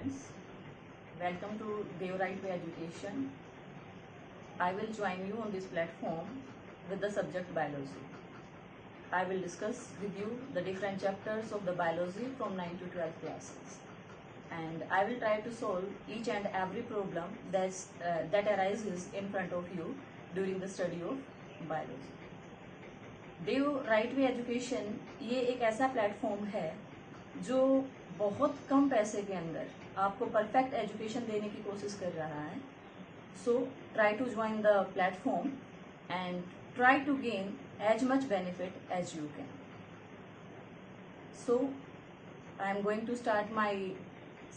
students, welcome to Deo Right Way Education. I will join you on this platform with the subject biology. I will discuss with you the different chapters of the biology from 9 to 12 classes, and I will try to solve each and every problem that arises in front of you during the study of biology. Dev right way education ये एक ऐसा platform है जो बहुत कम पैसे के अंदर आपको परफेक्ट एजुकेशन देने की कोशिश कर रहा है. So try to join the platform and try to gain as much benefit as you can. So I am going to start my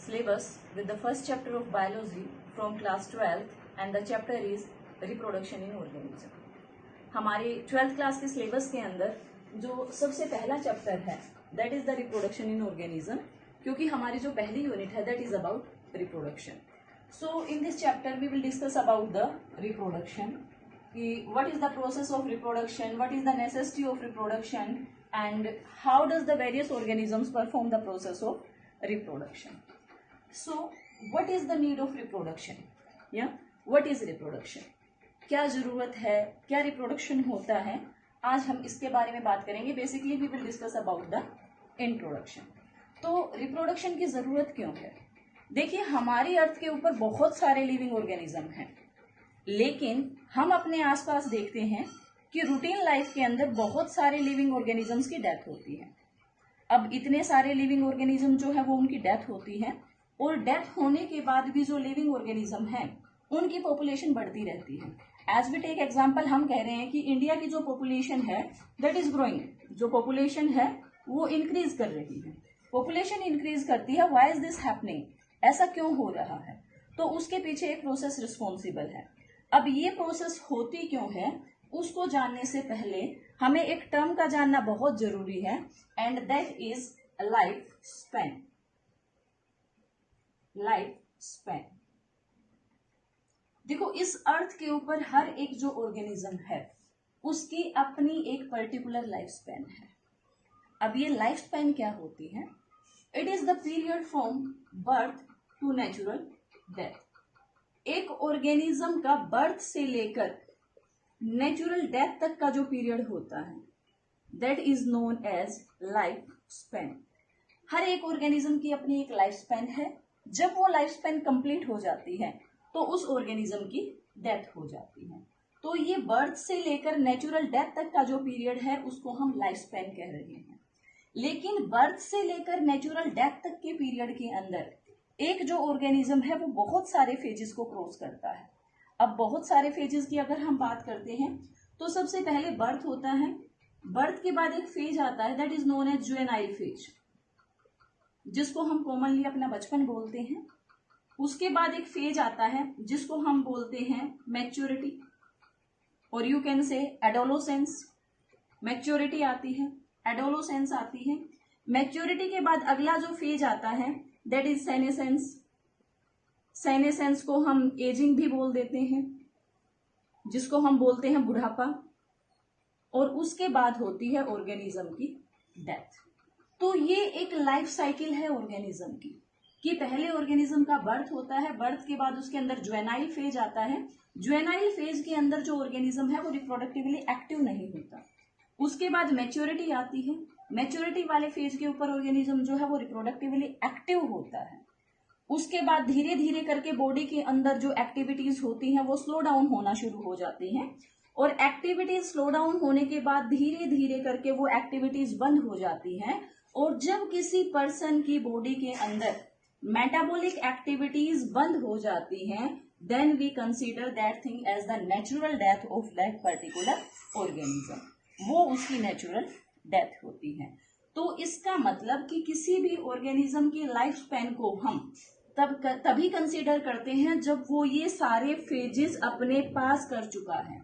syllabus with the first chapter of biology from class 12th and the chapter is reproduction in organism. हमारी 12th class के syllabus के अंदर जो सबसे पहला chapter है that is the reproduction in organism, क्योंकि हमारी जो पहली यूनिट है that is about reproduction. So in this chapter we will discuss about the reproduction, कि what is the process of reproduction, what is the necessity of reproduction and how does the various organisms perform the process of reproduction. So what is the need of reproduction? Yeah, what is reproduction? क्या जरूरत है, क्या reproduction होता है, आज हम इसके बारे में बात करेंगे. Basically we will discuss about the introduction. तो रिप्रोडक्शन की जरूरत क्यों है? देखिए, हमारी अर्थ के ऊपर बहुत सारे लिविंग ऑर्गेनिज्म हैं, लेकिन हम अपने आसपास देखते हैं कि रूटीन लाइफ के अंदर बहुत सारे लिविंग ऑर्गेनिजम्स की डेथ होती है. अब इतने सारे लिविंग ऑर्गेनिज्म जो है वो उनकी डेथ होती है, और डेथ होने के बाद भी जो लिविंग ऑर्गेनिज्म है उनकी पॉपुलेशन बढ़ती रहती है. एज वी टेक एग्जांपल, हम कह रहे हैं कि इंडिया की जो पॉपुलेशन है दैट इज ग्रोइंग. जो पॉपुलेशन है वो इंक्रीज कर रही है, पॉपुलेशन इंक्रीज करती है. Why is this happening? ऐसा क्यों हो रहा है? तो उसके पीछे एक प्रोसेस रिस्पॉन्सिबल है. अब ये प्रोसेस होती क्यों है उसको जानने से पहले हमें एक टर्म का जानना बहुत जरूरी है, and that is life span. Life span. देखो, इस अर्थ के ऊपर हर एक जो ऑर्गेनिज्म है उसकी अपनी एक पर्टिकुलर लाइफ स्पैन है. अब ये लाइफ स्पैन क्या होती है? It is the period from birth to natural death. एक ऑर्गेनिज्म का बर्थ से लेकर नेचुरल डेथ तक का जो पीरियड होता है that is known as life span. हर एक ऑर्गेनिज्म की अपनी एक लाइफ स्पैन है. जब वो लाइफ स्पैन कंप्लीट हो जाती है तो उस ऑर्गेनिज्म की डेथ हो जाती है. तो ये बर्थ से लेकर नेचुरल डेथ तक का जो पीरियड है उसको हम लाइफ स्पैन कह रहे हैं. लेकिन बर्थ से लेकर नेचुरल डेथ तक के पीरियड के अंदर एक जो ऑर्गेनिज्म है वो बहुत सारे फेजेस को क्रॉस करता है. अब बहुत सारे फेजेस की अगर हम बात करते हैं तो सबसे पहले बर्थ होता है. बर्थ के बाद एक फेज आता है that is known as juvenile phase, जिसको हम कॉमनली अपना बचपन बोलते हैं. उसके बाद एक फेज आता है जिसको हम बोलते हैं मैच्योरिटी, और you can say adolescence. Maturity आती है, एडोलोसेंस आती है. मैच्योरिटी के बाद अगला जो फेज आता है दैट इज सेनेसेंस. सेनेसेंस को हम एजिंग भी बोल देते हैं, जिसको हम बोलते हैं बुढ़ापा. और उसके बाद होती है ऑर्गेनिज्म की डेथ. तो ये एक लाइफ साइकिल है ऑर्गेनिज्म की, कि पहले ऑर्गेनिज्म का बर्थ होता है, बर्थ के बाद उसके अंदर जुवेनाइल फेज आता है. जुवेनाइल फेज के अंदर जो ऑर्गेनिज्म है वो रिप्रोडक्टिवली एक्टिव नहीं होता. उसके बाद मैच्योरिटी आती है. मैच्योरिटी वाले फेज के ऊपर ऑर्गेनिज्म जो है वो रिप्रोडक्टिवली एक्टिव होता है. उसके बाद धीरे धीरे करके बॉडी के अंदर जो एक्टिविटीज होती हैं वो स्लो डाउन होना शुरू हो जाती हैं, और एक्टिविटीज स्लो डाउन होने के बाद धीरे धीरे करके वो एक्टिविटीज बंद हो जाती हैं. और जब किसी पर्सन की बॉडी के अंदर मेटाबॉलिक एक्टिविटीज बंद हो जाती हैं then we consider that thing as the natural death of that particular organism. वो उसकी नेचुरल डेथ होती है. तो इसका मतलब कि किसी भी ऑर्गेनिज्म की लाइफ स्पैन को हम तभी कंसीडर करते हैं जब वो ये सारे फेजेस अपने पास कर चुका है.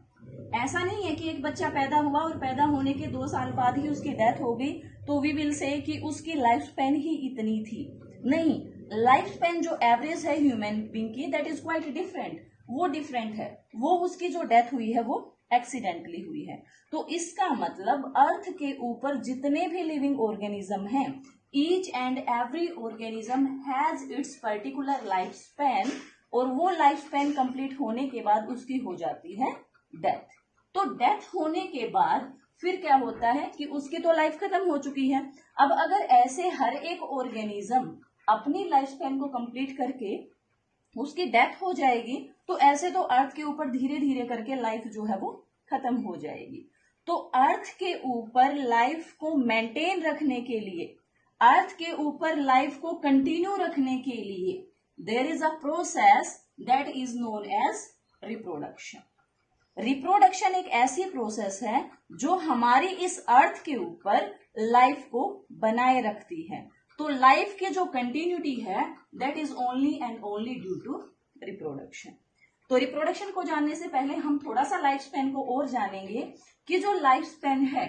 ऐसा नहीं है कि एक बच्चा पैदा हुआ और पैदा होने के 2 साल बाद ही उसकी डेथ हो गई तो वी विल से कि उसकी लाइफ स्पैन ही इतनी थी. नहीं, लाइफ स्पैन जो एवरेज है ह्यूमन बीइंग की दैट इज क्वाइट डिफरेंट. वो डिफरेंट है. वो उसकी जो डेथ हुई है वो एक्सीडेंटली हुई है. तो इसका मतलब अर्थ के ऊपर जितने भी लिविंग ऑर्गेनिज्म हैं each and every organism has its particular life span, और वो लाइफ स्पैन कंप्लीट होने के बाद उसकी हो जाती है डेथ। तो डेथ होने के बाद फिर क्या होता है कि उसकी तो लाइफ खत्म हो चुकी है। अब अगर ऐसे हर एक ऑर्गेनिज्म अपनी लाइफ स्पैन को कंप्लीट करके उसकी डेथ हो जाएगी, तो ऐसे तो अर्थ के ऊपर धीरे धीरे करके लाइफ जो है वो खत्म हो जाएगी। तो अर्थ के ऊपर लाइफ को मेंटेन रखने के लिए, अर्थ के ऊपर लाइफ को कंटिन्यू रखने के लिए there is a process that is known as reproduction. Reproduction एक ऐसी प्रोसेस है जो हमारी इस अर्थ के ऊपर लाइफ को बनाए रखती है। तो लाइफ की जो कंटिन्यूटी है that is only and only due to reproduction. तो रिप्रोडक्शन को जानने से पहले हम थोड़ा सा लाइफ स्पैन को और जानेंगे कि जो लाइफ स्पैन है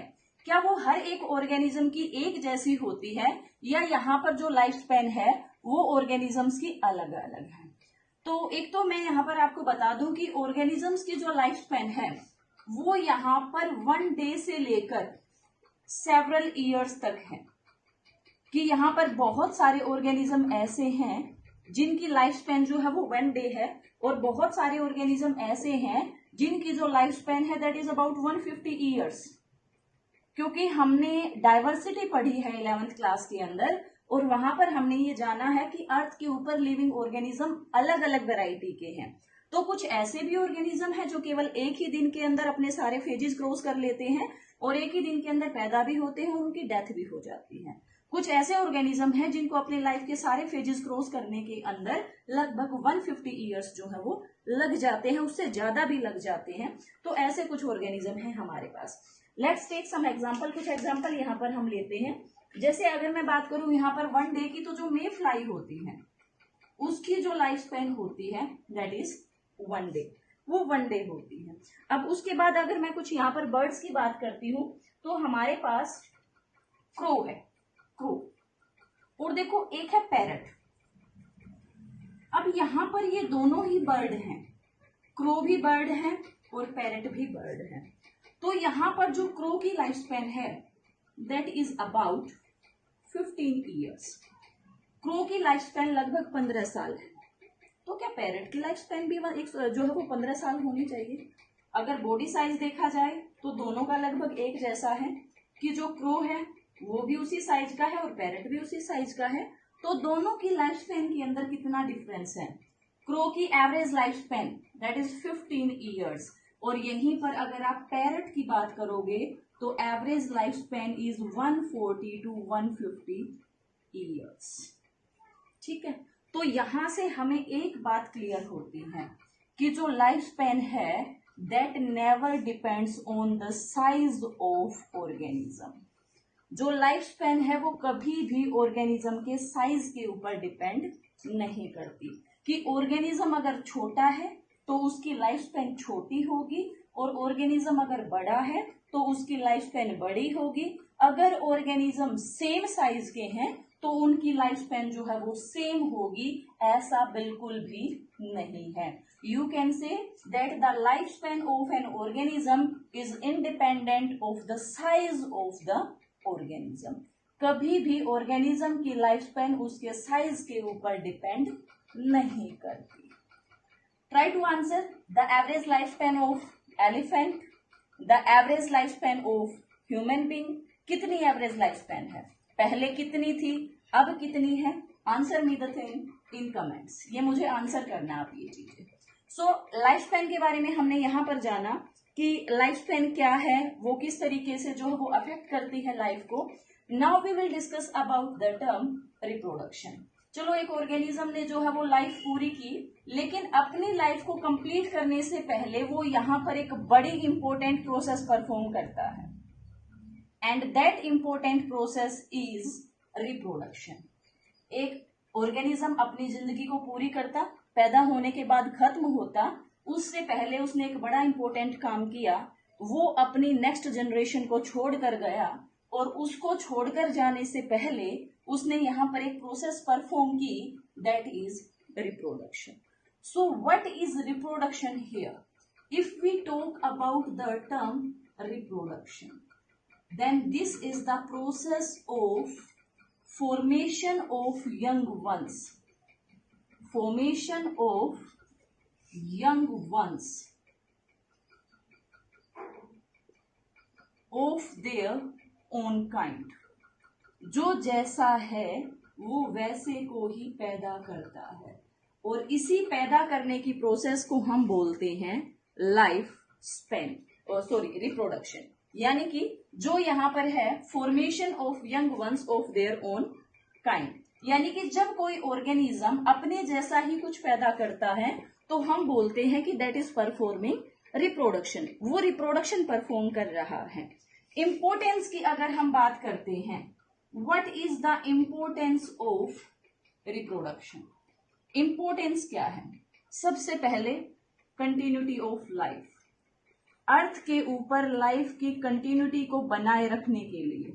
क्या वो हर एक ऑर्गेनिज्म की एक जैसी होती है, या यहाँ पर जो लाइफ स्पैन है वो ऑर्गेनिजम्स की अलग अलग है। तो एक तो मैं यहाँ पर आपको बता दूं कि ऑर्गेनिजम्स की जो लाइफ स्पैन है वो यहाँ पर 1 डे से लेकर सेवरल ईयर्स तक है, कि यहाँ पर बहुत सारे ऑर्गेनिज्म ऐसे हैं जिनकी लाइफ स्पैन जो है वो 1 डे है, और बहुत सारे ऑर्गेनिज्म ऐसे हैं जिनकी जो लाइफ स्पैन है दैट इज अबाउट 150 ईयर्स। क्योंकि हमने डाइवर्सिटी पढ़ी है 11th क्लास के अंदर, और वहां पर हमने ये जाना है कि अर्थ के ऊपर लिविंग ऑर्गेनिज्म अलग अलग वैरायटी के हैं। तो कुछ ऐसे भी ऑर्गेनिज्म हैं जो केवल एक ही दिन के अंदर अपने सारे फेजेस क्रॉस कर लेते हैं, और एक ही दिन के अंदर पैदा भी होते हैं, उनकी डेथ भी हो जाती है। कुछ ऐसे ऑर्गेनिज्म हैं जिनको अपने लाइफ के सारे फेजेस क्रॉस करने के अंदर लगभग 150 ईयर्स जो है वो लग जाते हैं, उससे ज्यादा भी लग जाते हैं। तो ऐसे कुछ ऑर्गेनिज्म हैं हमारे पास। Let's take some example. कुछ एग्जांपल यहाँ पर हम लेते हैं। जैसे अगर मैं बात करूं यहाँ पर 1 डे की, तो जो मे फ्लाई होती है उसकी जो लाइफ स्पैन होती है दैट इज 1 डे, वो 1 डे होती है। अब उसके बाद अगर मैं कुछ यहाँ पर बर्ड्स की बात करती हूँ तो हमारे पास क्रो है, क्रो, और देखो एक है पैरट। अब यहाँ पर ये दोनों ही बर्ड हैं, क्रो भी बर्ड है और पैरट भी बर्ड है। तो यहाँ पर जो क्रो की लाइफ स्पैन है that is about 15 years. Crow की लाइफ स्पैन लगभग 15 साल है। तो क्या पैरट की लाइफ स्पैन भी जो है वो 15 साल होनी चाहिए? अगर बॉडी साइज देखा जाए तो दोनों का लगभग एक जैसा है, कि जो क्रो है वो भी उसी साइज का है और पैरट भी उसी साइज का है। तो दोनों की लाइफ स्पैन के अंदर कितना डिफरेंस है? क्रो की average life span that is 15 years, और यहीं पर अगर आप पैरट की बात करोगे तो average life span is 140 to 150 years. ठीक है, तो यहां से हमें एक बात क्लियर होती है कि जो लाइफ स्पैन है that never depends on the size of organism. जो लाइफ स्पैन है वो कभी भी ऑर्गेनिज्म के साइज के ऊपर डिपेंड नहीं करती, कि ऑर्गेनिज्म अगर छोटा है तो उसकी लाइफ स्पैन छोटी होगी, और ऑर्गेनिज्म अगर बड़ा है तो उसकी लाइफ स्पैन बड़ी होगी। अगर ऑर्गेनिज्म सेम साइज के हैं तो उनकी लाइफ स्पैन जो है वो सेम होगी, ऐसा बिल्कुल भी नहीं है। You can say that the life span of an organism is independent of the size of the organism. कभी भी ऑर्गेनिज्म की लाइफ स्पैन उसके साइज के ऊपर डिपेंड नहीं करती। Try to answer the average life span of elephant, the average life span of human being. कितनी average life span है? पहले कितनी थी, अब कितनी है? Answer me the thing in comments. ये मुझे आंसर करना आप ये चीजें। सो लाइफ स्पैन के बारे में हमने यहाँ पर जाना कि लाइफ स्पैन क्या है, वो किस तरीके से जो है वो अफेक्ट करती है लाइफ को। Now we will discuss about the term reproduction. चलो, एक ऑर्गेनिज्म ने जो है वो लाइफ पूरी की, लेकिन अपनी लाइफ को कंप्लीट करने से पहले वो यहाँ पर एक बड़ी इंपॉर्टेंट प्रोसेस परफॉर्म करता है, and that important process is reproduction. एक ऑर्गेनिज्म अपनी जिंदगी को पूरी करता, पैदा होने के बाद खत्म होता, उससे पहले उसने एक बड़ा इंपॉर्टेंट काम किया, वो अपनी नेक्स्ट जनरेशन को छोड़कर गया, और उसको छोड़कर जाने से पहले उसने यहाँ पर एक प्रोसेस परफॉर्म की, that is reproduction. So what is reproduction here? If we talk about the term reproduction, then this is the process of formation of young ones, formation of young ones of their own kind. जो जैसा है वो वैसे को ही पैदा करता है, और इसी पैदा करने की प्रोसेस को हम बोलते हैं लाइफ स्पेन, सॉरी रिप्रोडक्शन। यानी कि जो यहाँ पर है formation of young ones of their own kind, यानी कि जब कोई ऑर्गेनिज्म अपने जैसा ही कुछ पैदा करता है तो हम बोलते हैं कि दैट इज परफॉर्मिंग रिप्रोडक्शन, वो रिप्रोडक्शन परफॉर्म कर रहा है। इंपोर्टेंस की अगर हम बात करते हैं, what is the importance of reproduction? Importance क्या है? सबसे पहले कंटिन्यूटी ऑफ लाइफ, अर्थ के ऊपर लाइफ की कंटिन्यूटी को बनाए रखने के लिए।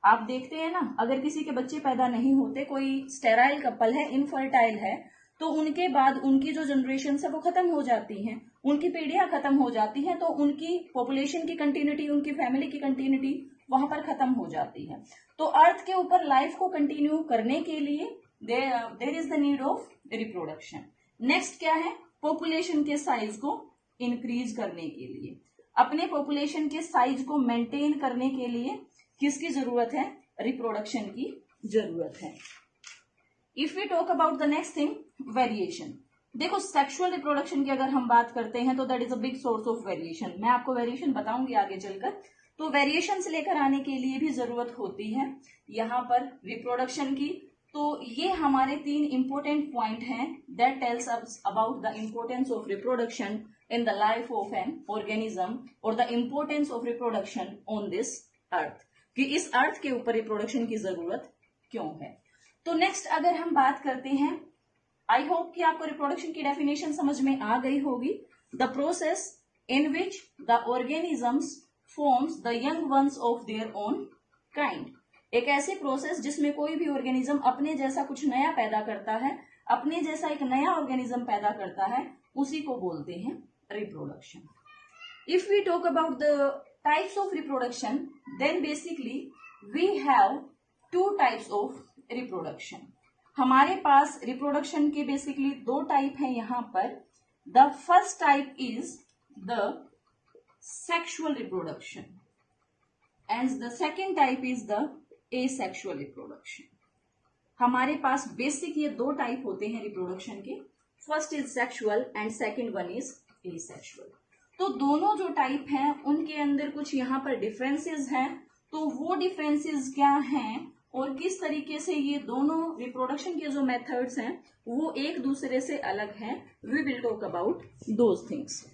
आप देखते हैं ना, अगर किसी के बच्चे पैदा नहीं होते, कोई स्टेराइल कपल है, इनफर्टाइल है, तो उनके बाद उनकी जो जनरेशन है वो खत्म हो जाती हैं, उनकी पीढ़ियां खत्म हो जाती हैं, तो उनकी पॉपुलेशन की कंटिन्यूटी, उनकी फैमिली की कंटिन्यूटी वहां पर खत्म हो जाती है। तो अर्थ के ऊपर लाइफ को कंटिन्यू करने के लिए there is the need of reproduction. Next क्या है? पॉपुलेशन के साइज को इंक्रीज करने के लिए, अपने पॉपुलेशन के साइज को मेंटेन करने के लिए किसकी जरूरत है? रिप्रोडक्शन की जरूरत है। If we talk about the next thing, variation. देखो, सेक्सुअल रिप्रोडक्शन की अगर हम बात करते हैं तो that is a big source of variation. मैं आपको वेरिएशन बताऊंगी आगे चलकर। तो वेरिएशन से लेकर आने के लिए भी जरूरत होती है यहाँ पर रिप्रोडक्शन की। तो ये हमारे 3 इंपॉर्टेंट पॉइंट हैं that tells us about the importance of reproduction in the life of an organism, or the importance of reproduction on this earth, कि इस अर्थ के ऊपर रिप्रोडक्शन की जरूरत क्यों है। तो नेक्स्ट अगर हम बात करते हैं, आई होप कि आपको रिप्रोडक्शन की डेफिनेशन समझ में आ गई होगी। The process in which the organisms forms the young ones of their own kind, एक ऐसी प्रोसेस जिसमें कोई भी ऑर्गेनिज्म अपने जैसा कुछ नया पैदा करता है, अपने जैसा एक नया ऑर्गेनिज्म पैदा करता है, उसी को बोलते हैं reproduction. If we talk about the types of reproduction, then basically we have 2 types of reproduction. हमारे पास reproduction के basically 2 टाइप हैं यहाँ पर। The first type is the sexual reproduction and the second type is the asexual reproduction. हमारे पास basic ये 2 type होते हैं reproduction के। First is sexual and second one is asexual. तो दोनों जो टाइप हैं उनके अंदर कुछ यहाँ पर डिफरेंसेस हैं। तो वो डिफरेंसेस क्या हैं और किस तरीके से ये दोनों रिप्रोडक्शन के जो मेथड्स हैं वो एक दूसरे से अलग हैं, we will talk about those things.